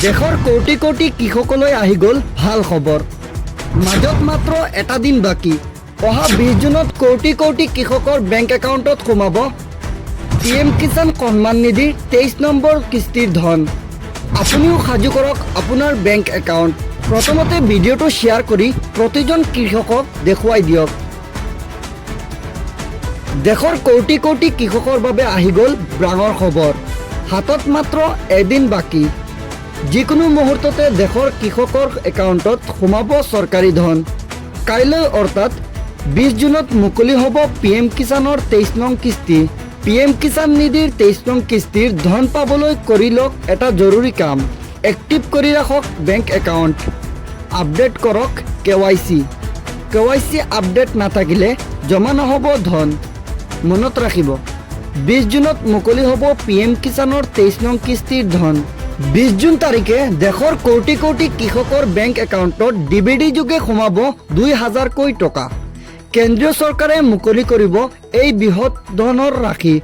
দেশৰ কোটি কোটি কৃষকলৈ আহি গ'ল ভাল খবৰ। মাজত মাত্ৰ এটা দিন বাকী। অহা 20 জুনত কোটি কোটি কৃষকৰ বেংক একাউণ্টত সোমাব PM কিষাণ সন্মান নিধিৰ 23 নম্বৰ কিস্তিৰ ধন। আপুনিও সাজু কৰক আপোনাৰ বেংক একাউণ্ট। প্ৰথমতে ভিডিঅ'টো শ্বেয়াৰ কৰি প্ৰতিজন কৃষকক দেখুৱাই দিয়ক। দেশৰ কোটি কোটি কৃষকৰ বাবে আহি গ'ল ডাঙৰ খবৰ। হাতত মাত্ৰ এদিন বাকী। যিকোনো মুহূৰ্ততে দেশৰ কৃষকৰ একাউণ্টত সোমাব চৰকাৰী ধন। কাইলৈ অৰ্থাৎ 20 জুনত মুকলি হ'ব PM কিষাণৰ 23 নং কিস্তি। PM কিষাণ নিধিৰ 23 নং কিস্তিৰ ধন পাবলৈ কৰি লওক এটা জৰুৰী কাম। এক্টিভ কৰি ৰাখক বেংক একাউণ্ট। আপডেট কৰক KYC। KYC আপডেট নাথাকিলে জমা নহ'ব ধন। মনত ৰাখিব 20 জুনত মুকলি হ'ব PM কিষাণৰ 23 নং কিস্তিৰ ধন। 20 জুন তাৰিখে দেশৰ কোটি কোটি কৃষকৰ বেংক একাউণ্টত DVD যোগে সোমাব 2000 কোটি টকা। কেন্দ্ৰীয় চৰকাৰে মুকলি কৰিব এই বৃহৎ ধনৰ ৰাশি।